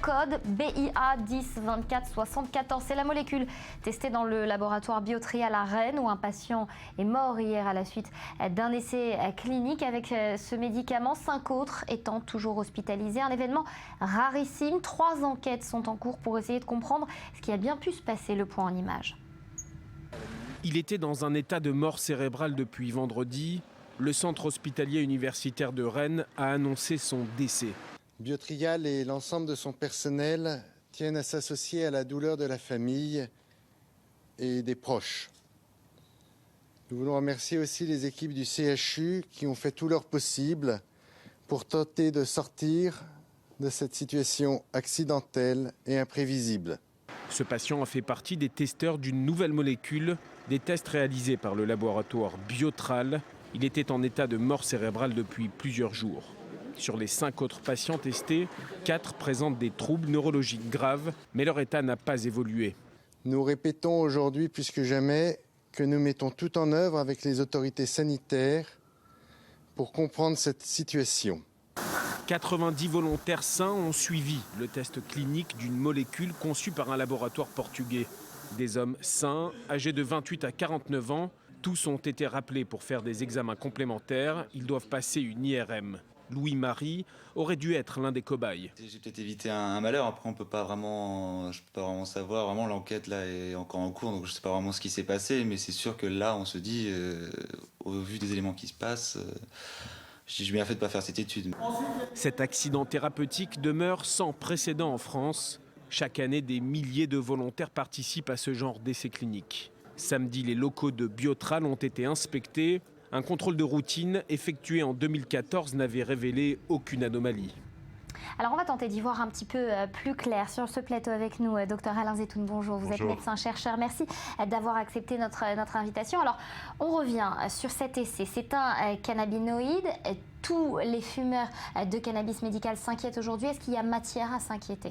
code BIA 10 24 74. C'est la molécule testée dans le laboratoire Biotrial à Rennes où un patient est mort hier à la suite d'un essai clinique avec ce médicament. 5 autres étant toujours hospitalisés. Un événement rarissime. 3 enquêtes sont en cours pour essayer de comprendre ce qui a bien pu se passer. Le point en image. Il était dans un état de mort cérébrale depuis vendredi. Le centre hospitalier universitaire de Rennes a annoncé son décès. Biotrial et l'ensemble de son personnel tiennent à s'associer à la douleur de la famille et des proches. Nous voulons remercier aussi les équipes du CHU qui ont fait tout leur possible pour tenter de sortir de cette situation accidentelle et imprévisible. Ce patient a fait partie des testeurs d'une nouvelle molécule, des tests réalisés par le laboratoire Biotrial. Il était en état de mort cérébrale depuis plusieurs jours. Sur les 5 autres patients testés, 4 présentent des troubles neurologiques graves, mais leur état n'a pas évolué. Nous répétons aujourd'hui plus que jamais que nous mettons tout en œuvre avec les autorités sanitaires pour comprendre cette situation. 90 volontaires sains ont suivi le test clinique d'une molécule conçue par un laboratoire portugais. Des hommes sains, âgés de 28 à 49 ans, tous ont été rappelés pour faire des examens complémentaires. Ils doivent passer une IRM. Louis-Marie aurait dû être l'un des cobayes. J'ai peut-être évité un malheur. Après, je peux pas vraiment savoir. Vraiment, l'enquête là est encore en cours, donc je sais pas vraiment ce qui s'est passé. Mais c'est sûr que là, on se dit, au vu des éléments qui se passent, j'ai bien fait de pas faire cette étude. Cet accident thérapeutique demeure sans précédent en France. Chaque année, des milliers de volontaires participent à ce genre d'essais cliniques. Samedi, les locaux de Biotrial ont été inspectés. Un contrôle de routine effectué en 2014 n'avait révélé aucune anomalie. Alors on va tenter d'y voir un petit peu plus clair sur ce plateau avec nous. Docteur Alain Zetoun, bonjour. Vous êtes médecin-chercheur. Merci d'avoir accepté notre invitation. Alors on revient sur cet essai. C'est un cannabinoïde. Tous les fumeurs de cannabis médical s'inquiètent aujourd'hui. Est-ce qu'il y a matière à s'inquiéter ?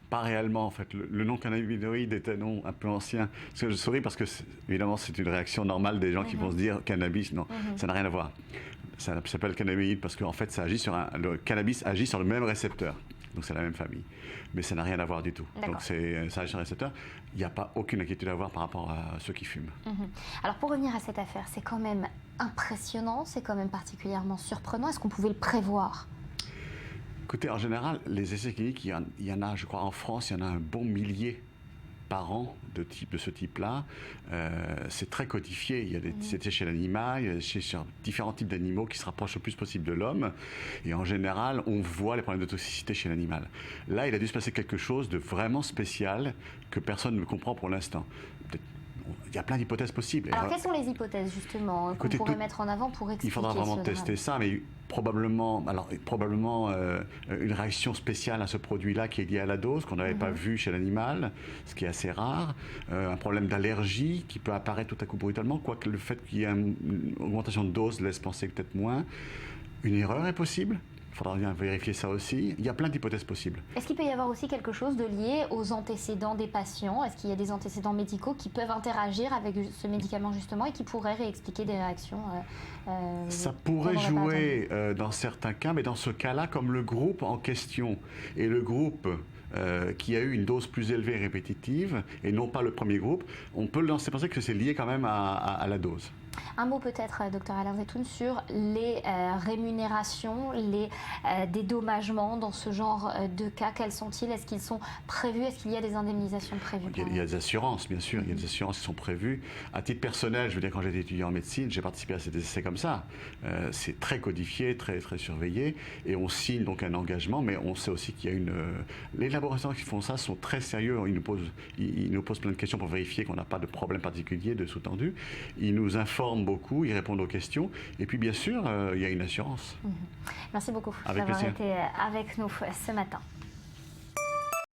Pas réellement, en fait. Le nom cannabinoïde est un nom un peu ancien. Je souris parce que, évidemment, c'est une réaction normale des gens qui vont se dire cannabis. Non, ça n'a rien à voir. Ça s'appelle cannabinoïde parce qu'en fait, le cannabis agit sur le même récepteur. Donc, c'est la même famille. Mais ça n'a rien à voir du tout. Donc, ça agit sur le récepteur. Il n'y a pas aucune inquiétude à avoir par rapport à ceux qui fument. Alors, pour revenir à cette affaire, c'est quand même impressionnant, c'est quand même particulièrement surprenant. Est-ce qu'on pouvait le prévoir ? Écoutez, en général, les essais cliniques, il y en a, je crois, en France, il y en a un bon millier par an de ce type-là. C'est très codifié. Il y a des essais chez l'animal, il y a des essais sur différents types d'animaux qui se rapprochent le plus possible de l'homme. Et en général, on voit les problèmes de toxicité chez l'animal. Là, il a dû se passer quelque chose de vraiment spécial que personne ne comprend pour l'instant. Il y a plein d'hypothèses possibles. Alors, quelles sont les hypothèses, justement, qu'on pourrait mettre en avant pour expliquer? Il faudra vraiment tester ça, mais probablement une réaction spéciale à ce produit-là qui est liée à la dose, qu'on n'avait pas vu chez l'animal, ce qui est assez rare. Un problème d'allergie qui peut apparaître tout à coup brutalement, quoique le fait qu'il y ait une augmentation de dose laisse penser peut-être moins. Une erreur est possible. Il faudra bien vérifier ça aussi. Il y a plein d'hypothèses possibles. Est-ce qu'il peut y avoir aussi quelque chose de lié aux antécédents des patients? Est-ce qu'il y a des antécédents médicaux qui peuvent interagir avec ce médicament justement et qui pourraient réexpliquer des réactions Ça pourrait jouer dans certains cas, mais dans ce cas-là, comme le groupe en question et le groupe qui a eu une dose plus élevée et répétitive, et non pas le premier groupe, on peut penser que c'est lié quand même à la dose. Un mot peut-être, docteur Alain Zetoun, sur les rémunérations, les dédommagements dans ce genre de cas. Quels sont-ils? Est-ce qu'ils sont prévus? Est-ce qu'il y a des indemnisations prévues? Il y a des assurances, bien sûr. Il y a des assurances qui sont prévues. À titre personnel, je veux dire, quand j'étais étudiant en médecine, j'ai participé à ces essais comme ça. C'est très codifié, très, très surveillé. Et on signe donc un engagement, mais on sait aussi qu'il y a les laboratoires qui font ça sont très sérieux. Ils nous posent plein de questions pour vérifier qu'on n'a pas de problème particulier de sous-tendu. Ils nous informent beaucoup, ils répondent aux questions. Et puis, bien sûr, il y a une assurance. Merci beaucoup d'avoir été avec nous ce matin.